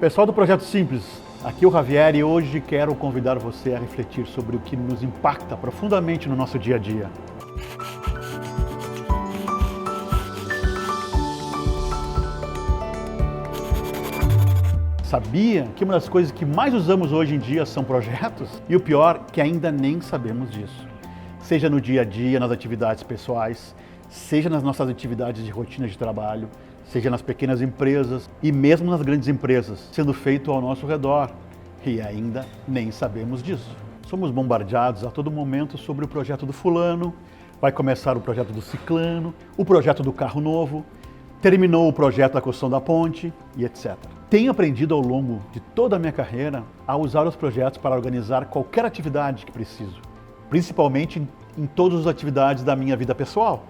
Pessoal do Projeto Simples, aqui é o Javier e hoje quero convidar você a refletir sobre o que nos impacta profundamente no nosso dia a dia. Sabia que uma das coisas que mais usamos hoje em dia são projetos? E o pior, que ainda nem sabemos disso. Seja no dia a dia, nas atividades pessoais, seja nas nossas atividades de rotina de trabalho, seja nas pequenas empresas e mesmo nas grandes empresas, sendo feito ao nosso redor. E ainda nem sabemos disso. Somos bombardeados a todo momento sobre o projeto do fulano, vai começar o projeto do ciclano, o projeto do carro novo, terminou o projeto da construção da ponte e etc. Tenho aprendido ao longo de toda a minha carreira a usar os projetos para organizar qualquer atividade que preciso, principalmente em todas as atividades da minha vida pessoal.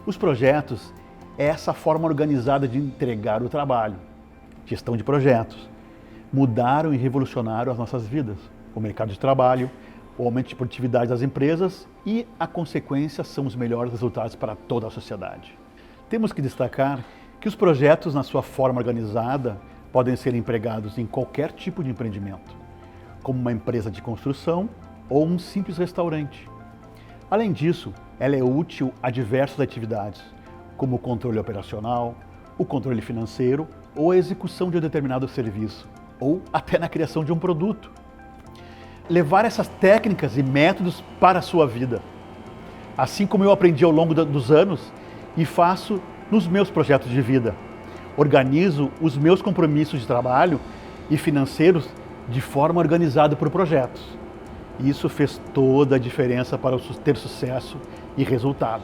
Os projetos é essa forma organizada de entregar o trabalho. Gestão de projetos. Mudaram e revolucionaram as nossas vidas. O mercado de trabalho, o aumento de produtividade das empresas e a consequência são os melhores resultados para toda a sociedade. Temos que destacar que os projetos, na sua forma organizada, podem ser empregados em qualquer tipo de empreendimento, como uma empresa de construção ou um simples restaurante. Além disso, ela é útil a diversas atividades, como o controle operacional, o controle financeiro ou a execução de um determinado serviço, ou até na criação de um produto. Levar essas técnicas e métodos para a sua vida, assim como eu aprendi ao longo dos anos e faço nos meus projetos de vida. Organizo os meus compromissos de trabalho e financeiros de forma organizada por projetos. Isso fez toda a diferença para ter sucesso e resultado.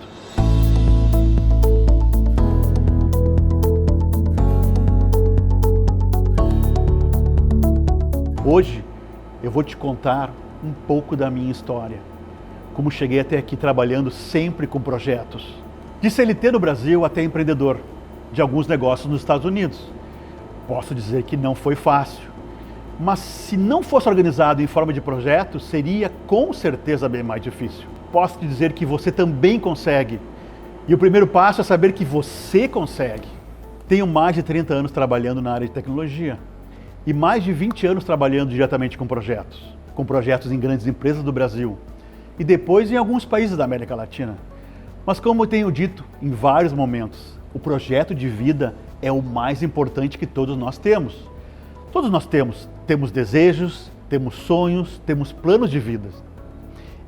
Hoje eu vou te contar um pouco da minha história, como cheguei até aqui trabalhando sempre com projetos. De CLT no Brasil até empreendedor de alguns negócios nos Estados Unidos. Posso dizer que não foi fácil, mas se não fosse organizado em forma de projeto, seria com certeza bem mais difícil. Posso te dizer que você também consegue. E o primeiro passo é saber que você consegue. Tenho mais de 30 anos trabalhando na área de tecnologia e mais de 20 anos trabalhando diretamente com projetos em grandes empresas do Brasil e depois em alguns países da América Latina. Mas como eu tenho dito em vários momentos, o projeto de vida é o mais importante que todos nós temos. Todos nós temos desejos, temos sonhos, temos planos de vida.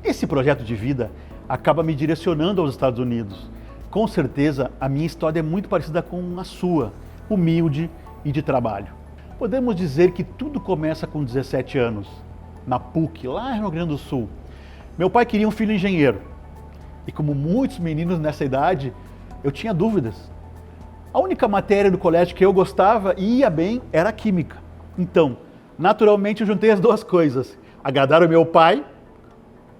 Esse projeto de vida acaba me direcionando aos Estados Unidos. Com certeza a minha história é muito parecida com a sua, humilde e de trabalho. Podemos dizer que tudo começa com 17 anos, na PUC, lá no Rio Grande do Sul. Meu pai queria um filho engenheiro. E como muitos meninos nessa idade, eu tinha dúvidas. A única matéria do colégio que eu gostava e ia bem era a química. Então, naturalmente eu juntei as duas coisas. Agradar o meu pai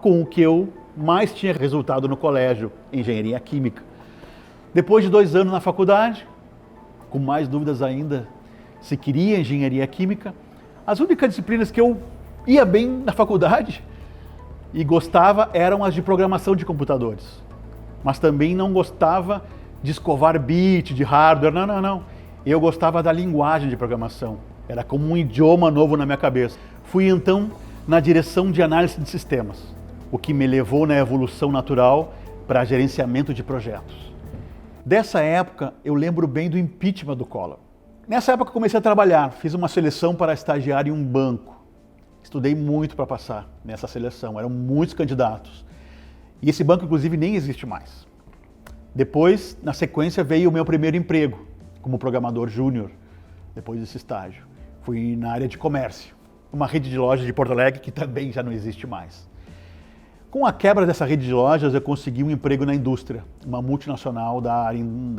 com o que eu mais tinha resultado no colégio, engenharia química. Depois de 2 anos na faculdade, com mais dúvidas ainda se queria engenharia química, as únicas disciplinas que eu ia bem na faculdade e gostava eram as de programação de computadores. Mas também não gostava de escovar bit, de hardware, não. Eu gostava da linguagem de programação. Era como um idioma novo na minha cabeça. Fui então na direção de análise de sistemas, o que me levou na evolução natural para gerenciamento de projetos. Dessa época, eu lembro bem do impeachment do Collor. Nessa época eu comecei a trabalhar, fiz uma seleção para estagiar em um banco. Estudei muito para passar nessa seleção, eram muitos candidatos. E esse banco, inclusive, nem existe mais. Depois, na sequência, veio o meu primeiro emprego como programador júnior, depois desse estágio. Fui na área de comércio, uma rede de lojas de Porto Alegre que também já não existe mais. Com a quebra dessa rede de lojas, eu consegui um emprego na indústria, uma multinacional da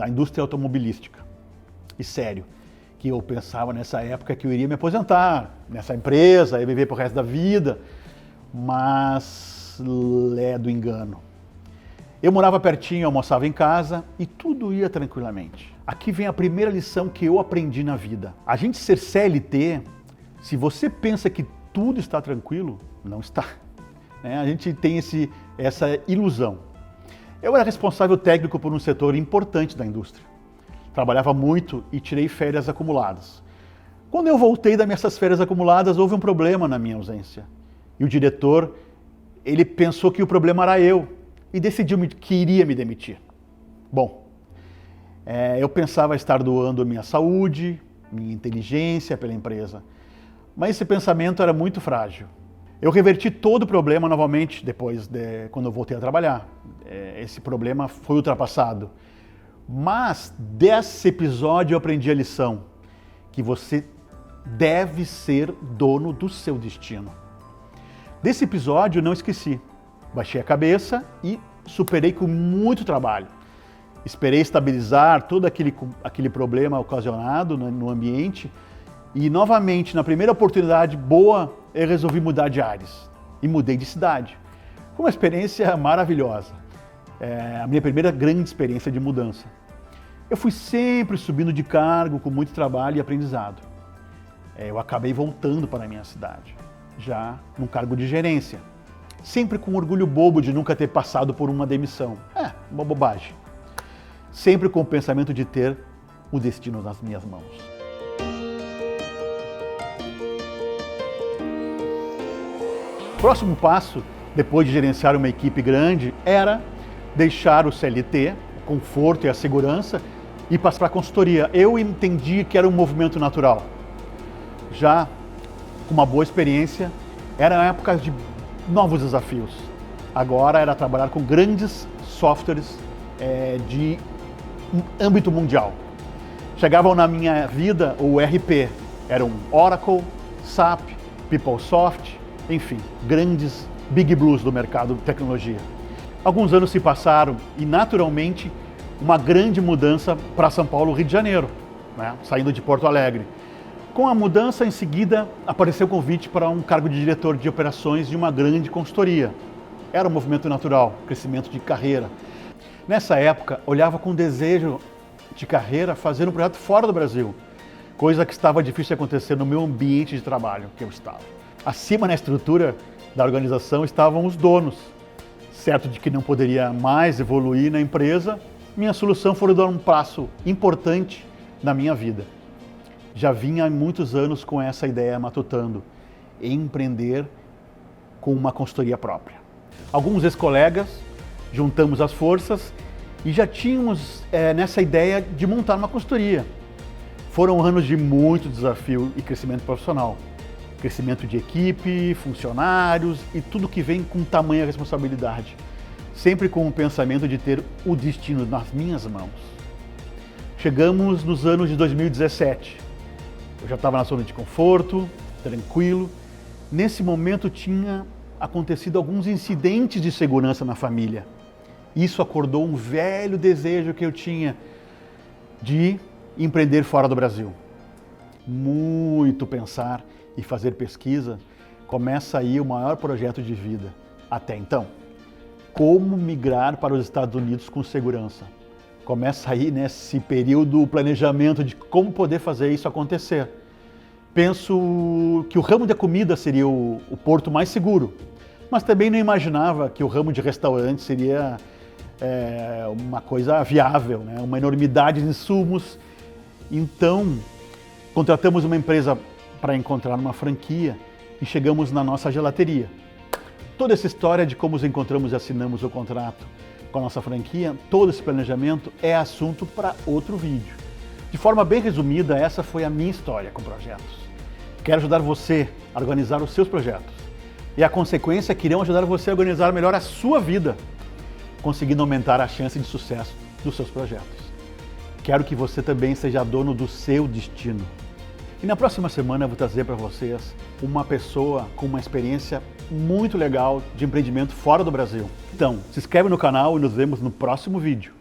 indústria automobilística. E sério, que eu pensava nessa época que eu iria me aposentar nessa empresa, ia viver pro resto da vida, mas lé do engano. Eu morava pertinho, almoçava em casa e tudo ia tranquilamente. Aqui vem a primeira lição que eu aprendi na vida. A gente ser CLT, se você pensa que tudo está tranquilo, não está. A gente tem essa ilusão. Eu era responsável técnico por um setor importante da indústria. Trabalhava muito e tirei férias acumuladas. Quando eu voltei das minhas férias acumuladas, houve um problema na minha ausência. E o diretor, ele pensou que o problema era eu e decidiu que iria me demitir. Bom, eu pensava estar doando minha saúde, minha inteligência pela empresa, mas esse pensamento era muito frágil. Eu reverti todo o problema novamente quando eu voltei a trabalhar. Esse problema foi ultrapassado. Mas desse episódio eu aprendi a lição, que você deve ser dono do seu destino. Desse episódio eu não esqueci. Baixei a cabeça e superei com muito trabalho. Esperei estabilizar todo aquele problema ocasionado no ambiente e novamente, na primeira oportunidade boa, eu resolvi mudar de ares e mudei de cidade. Foi uma experiência maravilhosa. A minha primeira grande experiência de mudança. Eu fui sempre subindo de cargo com muito trabalho e aprendizado. Eu acabei voltando para a minha cidade, já num cargo de gerência. Sempre com orgulho bobo de nunca ter passado por uma demissão. Uma bobagem. Sempre com o pensamento de ter o destino nas minhas mãos. O próximo passo, depois de gerenciar uma equipe grande, era deixar o CLT, o conforto e a segurança, e passar para a consultoria. Eu entendi que era um movimento natural. Já com uma boa experiência, era uma época de novos desafios. Agora era trabalhar com grandes softwares de âmbito mundial. Chegavam na minha vida o ERP, eram Oracle, SAP, PeopleSoft, enfim, grandes big blues do mercado de tecnologia. Alguns anos se passaram e, naturalmente, uma grande mudança para São Paulo, Rio de Janeiro, saindo de Porto Alegre. Com a mudança, em seguida, apareceu o convite para um cargo de diretor de operações de uma grande consultoria. Era um movimento natural, crescimento de carreira. Nessa época, olhava com desejo de carreira fazer um projeto fora do Brasil, coisa que estava difícil de acontecer no meu ambiente de trabalho que eu estava. Acima na estrutura da organização estavam os donos. Certo de que não poderia mais evoluir na empresa, minha solução foi dar um passo importante na minha vida. Já vinha há muitos anos com essa ideia matutando, empreender com uma consultoria própria. Alguns ex-colegas juntamos as forças e já tínhamos nessa ideia de montar uma consultoria. Foram anos de muito desafio e crescimento profissional. Crescimento de equipe, funcionários e tudo que vem com tamanha responsabilidade. Sempre com o pensamento de ter o destino nas minhas mãos. Chegamos nos anos de 2017. Eu já estava na zona de conforto, tranquilo. Nesse momento tinha acontecido alguns incidentes de segurança na família. Isso acordou um velho desejo que eu tinha de empreender fora do Brasil. Muito pensar e fazer pesquisa, começa aí o maior projeto de vida até então. Como migrar para os Estados Unidos com segurança. Começa aí nesse período o planejamento de como poder fazer isso acontecer. Penso que o ramo da comida seria o porto mais seguro, mas também não imaginava que o ramo de restaurante seria uma coisa viável, uma enormidade de insumos. Então, contratamos uma empresa para encontrar uma franquia e chegamos na nossa gelateria. Toda essa história de como nos encontramos e assinamos o contrato com a nossa franquia, todo esse planejamento é assunto para outro vídeo. De forma bem resumida, essa foi a minha história com projetos. Quero ajudar você a organizar os seus projetos. E a consequência é que irão ajudar você a organizar melhor a sua vida, conseguindo aumentar a chance de sucesso dos seus projetos. Quero que você também seja dono do seu destino. E na próxima semana eu vou trazer para vocês uma pessoa com uma experiência muito legal de empreendimento fora do Brasil. Então, se inscreve no canal e nos vemos no próximo vídeo.